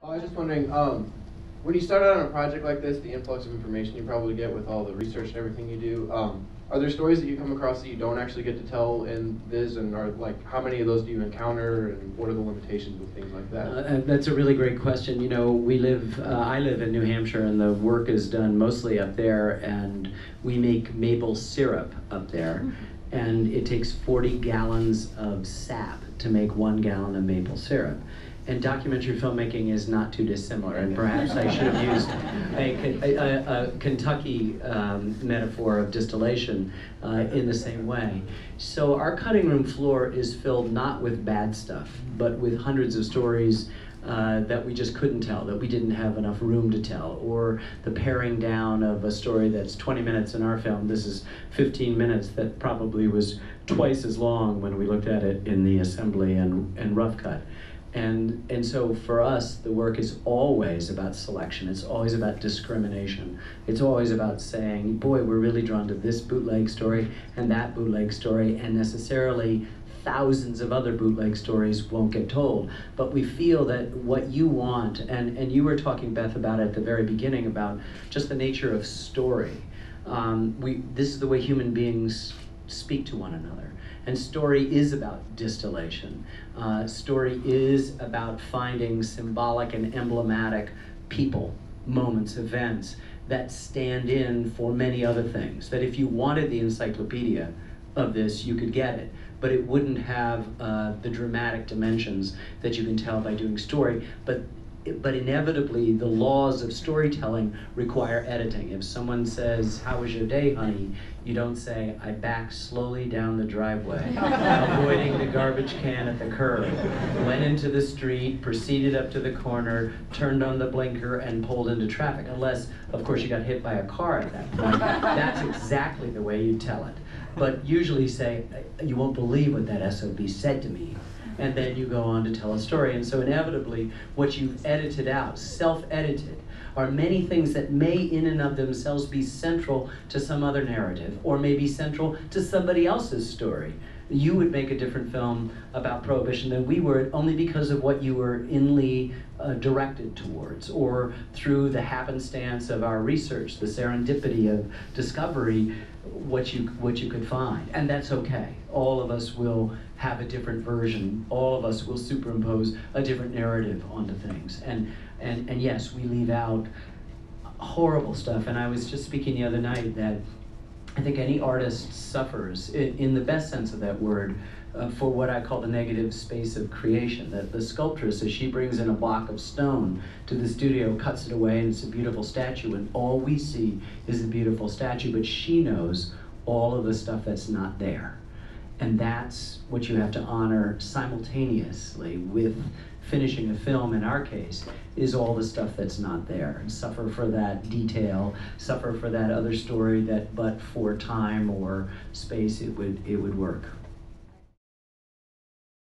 I was just wondering, when you start out on a project like this, the influx of information you probably get with all the research and everything you do, are there stories that you come across that you don't actually get to tell in Viz, and are like, how many of those do you encounter, and what are the limitations with things like that? That's a really great question. You know, I live in New Hampshire, and the work is done mostly up there, and we make maple syrup up there, and it takes 40 gallons of sap to make 1 gallon of maple syrup. And documentary filmmaking is not too dissimilar, and perhaps I should have used a Kentucky metaphor of distillation in the same way. So our cutting room floor is filled not with bad stuff, but with hundreds of stories that we just couldn't tell, that we didn't have enough room to tell, or the paring down of a story that's 20 minutes in our film. This is 15 minutes that probably was twice as long when we looked at it in the assembly and rough cut. And so for us, the work is always about selection. It's always about discrimination. It's always about saying, boy, we're really drawn to this bootleg story and that bootleg story, and necessarily thousands of other bootleg stories won't get told. But we feel that what you want, and you were talking, Beth, about it at the very beginning, about just the nature of story. This is the way human beings speak to one another. And story is about distillation. Story is about finding symbolic and emblematic people, moments, events that stand in for many other things. That if you wanted the encyclopedia of this, you could get it, but it wouldn't have the dramatic dimensions that you can tell by doing story. But inevitably, the laws of storytelling require editing. If someone says, "How was your day, honey?" you don't say, "I backed slowly down the driveway, avoiding the garbage can at the curb, went into the street, proceeded up to the corner, turned on the blinker, and pulled into traffic," unless, of course, you got hit by a car at that point. That's exactly the way you tell it. But usually say, "You won't believe what that SOB said to me." And then you go on to tell a story. And so inevitably, what you've edited out, self-edited, are many things that may in and of themselves be central to some other narrative, or may be central to somebody else's story. You would make a different film about Prohibition than we would, only because of what you were inly directed towards, or through the happenstance of our research, the serendipity of discovery, what you could find. And that's okay. All of us will have a different version. All of us will superimpose a different narrative onto things. And yes, we leave out horrible stuff. And I was just speaking the other night that I think any artist suffers, in the best sense of that word, for what I call the negative space of creation. That the sculptress, as she brings in a block of stone to the studio, cuts it away, and it's a beautiful statue, and all we see is a beautiful statue, but she knows all of the stuff that's not there. And that's what you have to honor simultaneously with finishing a film, in our case, is all the stuff that's not there. And suffer for that detail, suffer for that other story that but for time or space it would work.